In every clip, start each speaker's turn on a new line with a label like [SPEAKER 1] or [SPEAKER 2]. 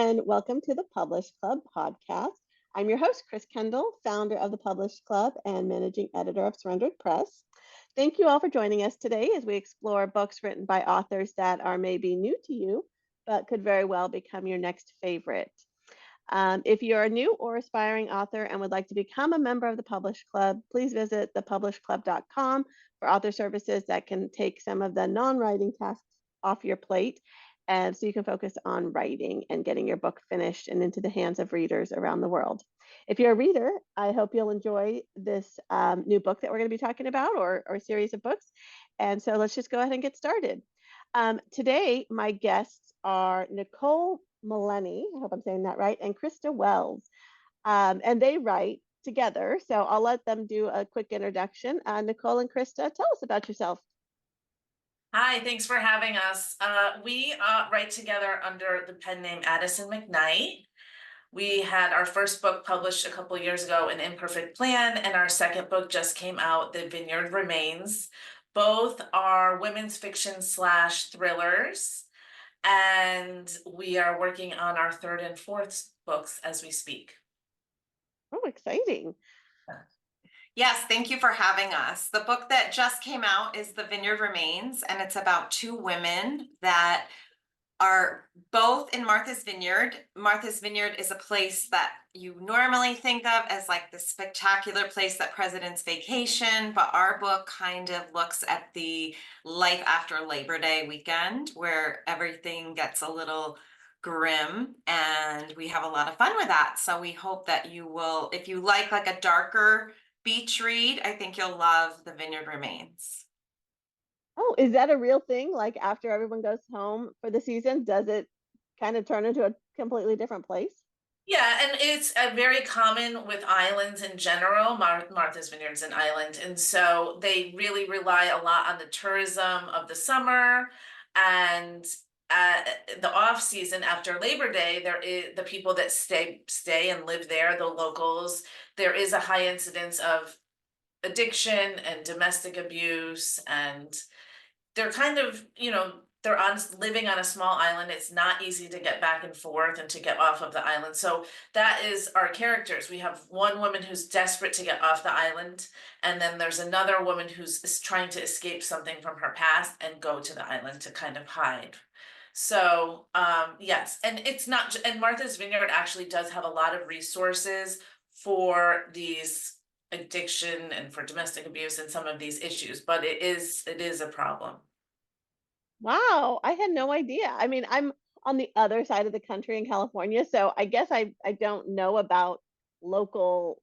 [SPEAKER 1] and welcome to the Publish Club podcast. I'm your host, Chris Kendall, founder of the Publish Club and managing editor of Surrendered Press. Thank you all for joining us today as we explore books written by authors that are maybe new to you, but could very well become your next favorite. If you're a new or aspiring author and would like to become a member of the Publish Club, please visit thepublishclub.com for author services that can take some of the non-writing tasks off your plate, and so you can focus on writing and getting your book finished and into the hands of readers around the world. If you're a reader, I hope you'll enjoy this new book that we're going to be talking about, or a series of books. And so let's just go ahead and get started. Today, my guests are Nicole Maleni, I hope I'm saying that right, and Krista Wells. And they write together. So I'll let them do a quick introduction. Nicole and Krista, tell us about yourself.
[SPEAKER 2] Hi, thanks for having us. We write together under the pen name Addison McKnight. We had our first book published a couple of years ago, An Imperfect Plan, and our second book just came out, The Vineyard Remains. Both are women's fiction / thrillers, and we are working on our third and fourth books as we speak.
[SPEAKER 1] Oh, exciting.
[SPEAKER 3] Yes, thank you for having us. The book that just came out is The Vineyard Remains, and it's about two women that are both in Martha's Vineyard. Martha's Vineyard is a place that you normally think of as like the spectacular place that presidents vacation, but our book kind of looks at the life after Labor Day weekend, where everything gets a little grim, and we have a lot of fun with that. So we hope that you will, if you like a darker beach read, I think you'll love The Vineyard Remains.
[SPEAKER 1] Oh, is that a real thing? Like after everyone goes home for the season, does it kind of turn into a completely different place?
[SPEAKER 2] Yeah, and it's very common with islands in general. Martha's Vineyard's an island, and so they really rely a lot on the tourism of the summer, and the off season after Labor Day, there is the people that stay and live there, the locals. There is a high incidence of addiction and domestic abuse, and they're kind of, they're living on a small island. It's not easy to get back and forth and to get off of the island. So that is our characters. We have one woman who's desperate to get off the island, and then there's another woman who's trying to escape something from her past and go to the island to kind of hide. So yes, and it's not, and Martha's Vineyard actually does have a lot of resources for these addiction and for domestic abuse and some of these issues, but it is a problem.
[SPEAKER 1] Wow, I had no idea. I mean, I'm on the other side of the country in California, so I guess I don't know about local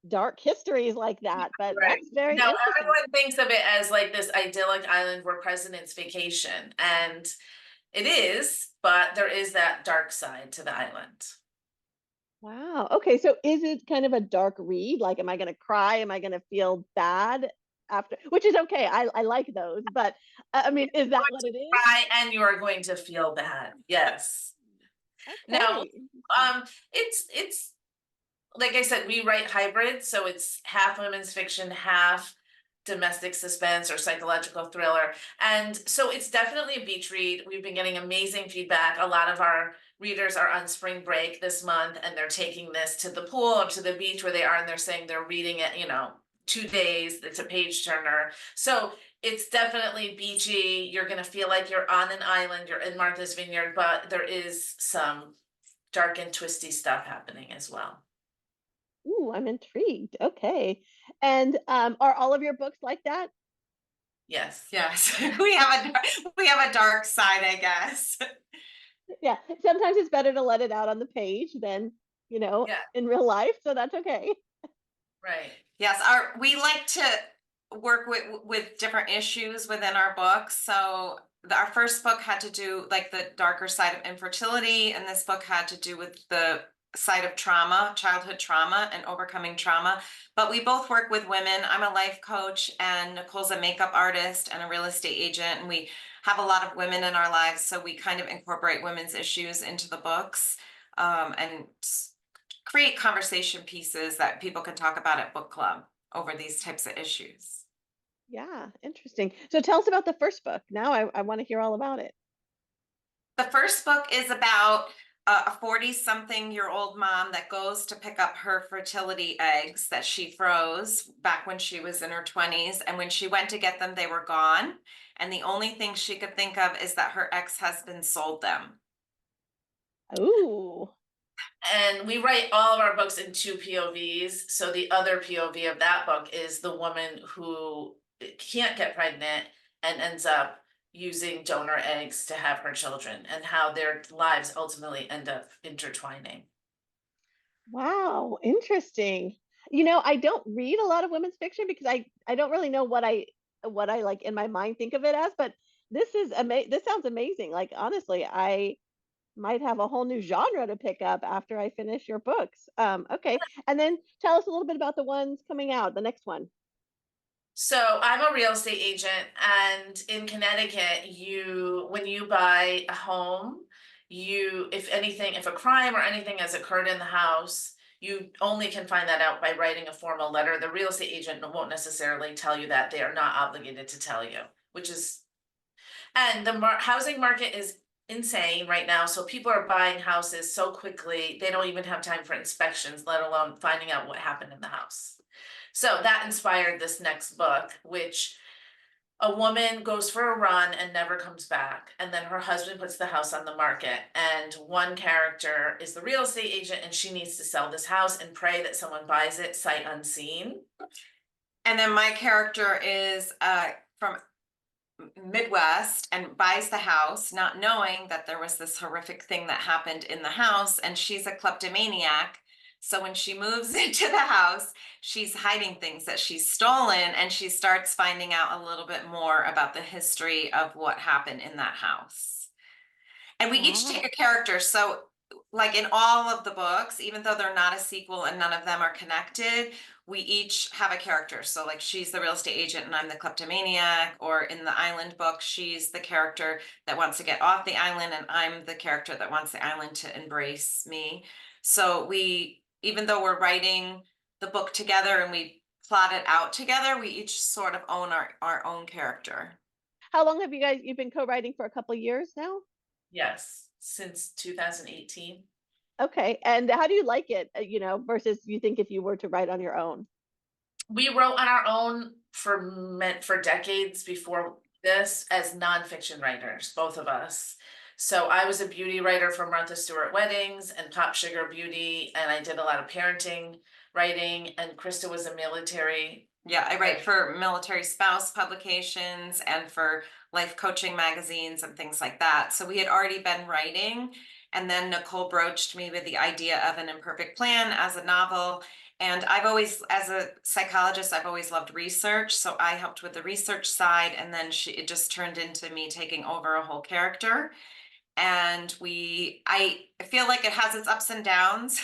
[SPEAKER 1] dark histories like that, but
[SPEAKER 2] Right.
[SPEAKER 1] that's very
[SPEAKER 2] No,
[SPEAKER 1] interesting.
[SPEAKER 2] everyone thinks of it as like this idyllic island where presidents vacation, and it is, but there is that dark side to the island.
[SPEAKER 1] Wow. Okay, so is it kind of a dark read? Like, am I going to cry? Am I going to feel bad after? Which is okay. I like those, but I mean, is that what it is?
[SPEAKER 2] Cry and you are going to feel bad. Yes.
[SPEAKER 1] Okay.
[SPEAKER 2] No, it's like I said, we write hybrid, so it's half women's fiction, half domestic suspense or psychological thriller. And so it's definitely a beach read. We've been getting amazing feedback. A lot of our readers are on spring break this month, and they're taking this to the pool or to the beach where they are, and they're saying they're reading it, 2 days. It's a page turner. So it's definitely beachy. You're going to feel like you're on an island, you're in Martha's Vineyard, but there is some dark and twisty stuff happening as well.
[SPEAKER 1] Ooh, I'm intrigued. Okay. And are all of your books like that?
[SPEAKER 2] Yes.
[SPEAKER 3] Yes, we have a dark side, I guess.
[SPEAKER 1] Yeah. Sometimes it's better to let it out on the page than,
[SPEAKER 2] Yeah.
[SPEAKER 1] in real life. So that's okay.
[SPEAKER 2] Right.
[SPEAKER 3] Yes, we like to work with different issues within our books. So our first book had to do like the darker side of infertility, and this book had to do with the side of trauma, childhood trauma, and overcoming trauma. But we both work with women. I'm a life coach, and Nicole's a makeup artist and a real estate agent, and we have a lot of women in our lives, so we kind of incorporate women's issues into the books, and create conversation pieces that people can talk about at book club over these types of issues.
[SPEAKER 1] Yeah, interesting. So tell us about the first book. Now I want to hear all about it.
[SPEAKER 3] The first book is about a 40-something-year-old mom that goes to pick up her fertility eggs that she froze back when she was in her 20s. And when she went to get them, they were gone. And the only thing she could think of is that her ex-husband sold them.
[SPEAKER 1] Ooh.
[SPEAKER 2] And we write all of our books in two POVs. So the other POV of that book is the woman who can't get pregnant and ends up using donor eggs to have her children, and how their lives ultimately end up intertwining.
[SPEAKER 1] Wow, interesting. You know, I don't read a lot of women's fiction because I don't really know what I like in my mind think of it as, but this sounds amazing. Like honestly, I might have a whole new genre to pick up after I finish your books. Okay. And then tell us a little bit about the ones coming out, the next one.
[SPEAKER 2] So I'm a real estate agent, and in Connecticut, when you buy a home, if a crime or anything has occurred in the house, you only can find that out by writing a formal letter. The real estate agent won't necessarily tell you that. They are not obligated to tell you, and the housing market is insane right now. So people are buying houses so quickly, they don't even have time for inspections, let alone finding out what happened in the house. So that inspired this next book, which a woman goes for a run and never comes back. And then her husband puts the house on the market. And one character is the real estate agent, and she needs to sell this house and pray that someone buys it sight unseen.
[SPEAKER 3] And then my character is from Midwest and buys the house, not knowing that there was this horrific thing that happened in the house, and she's a kleptomaniac. So when she moves into the house, she's hiding things that she's stolen, and she starts finding out a little bit more about the history of what happened in that house. And we each take
[SPEAKER 1] Wow.
[SPEAKER 3] a character. So like in all of the books, even though they're not a sequel and none of them are connected, we each have a character. So like she's the real estate agent and I'm the kleptomaniac, or in the island book, she's the character that wants to get off the island and I'm the character that wants the island to embrace me. So even though we're writing the book together and we plot it out together, we each sort of own our own character.
[SPEAKER 1] How long have you've been co-writing for a couple of years now?
[SPEAKER 2] Yes, since 2018.
[SPEAKER 1] Okay. And how do you like it, versus you think if you were to write on your own?
[SPEAKER 2] We wrote on our own for decades before this as nonfiction writers, both of us. So I was a beauty writer for Martha Stewart Weddings and Pop Sugar Beauty, and I did a lot of parenting writing, and Krista was a military.
[SPEAKER 3] Yeah, I write for military spouse publications and for life coaching magazines and things like that. So we had already been writing, and then Nicole broached me with the idea of An Imperfect Plan as a novel. And as a psychologist, I've always loved research. So I helped with the research side, and then it just turned into me taking over a whole character. And I feel like it has its ups and downs,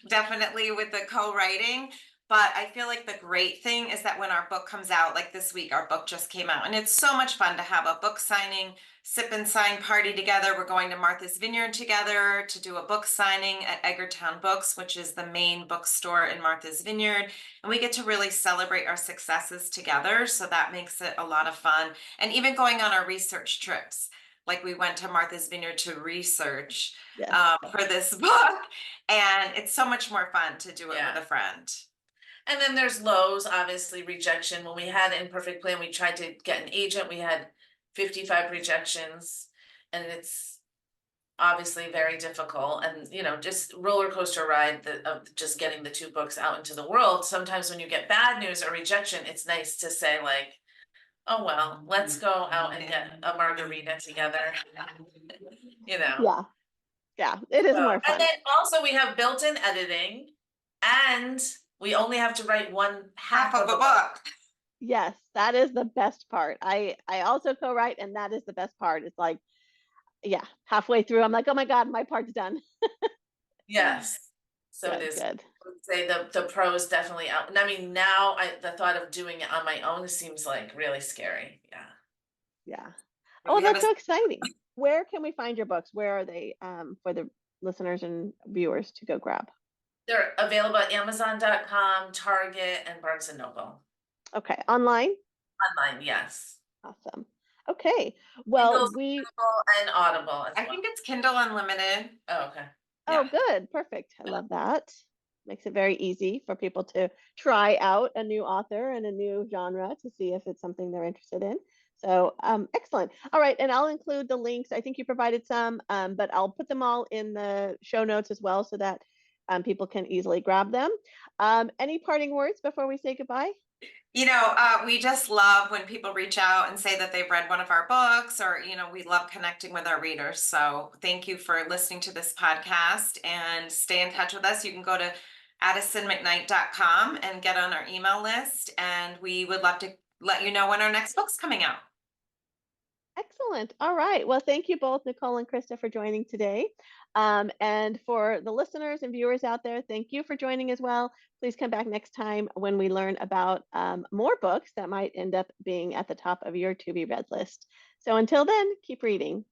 [SPEAKER 3] definitely with the co-writing. But I feel like the great thing is that when our book comes out, like this week, our book just came out, and it's so much fun to have a book signing, sip and sign party together. We're going to Martha's Vineyard together to do a book signing at Eggertown Books, which is the main bookstore in Martha's Vineyard. And we get to really celebrate our successes together. So that makes it a lot of fun. And even going on our research trips. Like we went to Martha's Vineyard to research
[SPEAKER 1] Yes.
[SPEAKER 3] for this book. And it's so much more fun to do it with a friend.
[SPEAKER 2] And then there's lows, obviously rejection. When we had Imperfect Plan, we tried to get an agent. We had 55 rejections, and it's obviously very difficult. And just roller coaster ride of just getting the two books out into the world. Sometimes when you get bad news or rejection, it's nice to say like, oh well, let's go out and get a margarita together.
[SPEAKER 1] Yeah. Yeah. It is more fun.
[SPEAKER 2] And then also we have built-in editing, and we only have to write one half of a book.
[SPEAKER 1] Yes, that is the best part. I also co-write, and that is the best part. It's like, yeah, halfway through, I'm like, oh my God, my part's done.
[SPEAKER 2] Yes. So
[SPEAKER 1] Good,
[SPEAKER 2] it is.
[SPEAKER 1] good.
[SPEAKER 2] I would say the pros definitely out. And I mean, now the thought of doing it on my own seems like really scary. Yeah.
[SPEAKER 1] Yeah. Oh, that's so exciting. Where can we find your books? Where are they for the listeners and viewers to go grab?
[SPEAKER 2] They're available at Amazon.com, Target, and Barnes and Noble.
[SPEAKER 1] Okay. Online?
[SPEAKER 2] Online, yes.
[SPEAKER 1] Awesome. Okay. Well,
[SPEAKER 2] Kindle and Audible as
[SPEAKER 3] I
[SPEAKER 2] well.
[SPEAKER 3] think it's Kindle Unlimited.
[SPEAKER 2] Oh, okay.
[SPEAKER 1] Oh,
[SPEAKER 3] Yeah.
[SPEAKER 1] good. Perfect. I love that. Makes it very easy for people to try out a new author and a new genre to see if it's something they're interested in. So, excellent. All right. And I'll include the links. I think you provided some, but I'll put them all in the show notes as well so that people can easily grab them. Any parting words before we say goodbye?
[SPEAKER 3] We just love when people reach out and say that they've read one of our books, or, we love connecting with our readers. So thank you for listening to this podcast, and stay in touch with us. You can go to addisonmcknight.com and get on our email list, and we would love to let you know when our next book's coming out.
[SPEAKER 1] Excellent. All right. Well, thank you both, Nicole and Krista, for joining today. And for the listeners and viewers out there, thank you for joining as well. Please come back next time when we learn about more books that might end up being at the top of your to be read list. So until then, keep reading.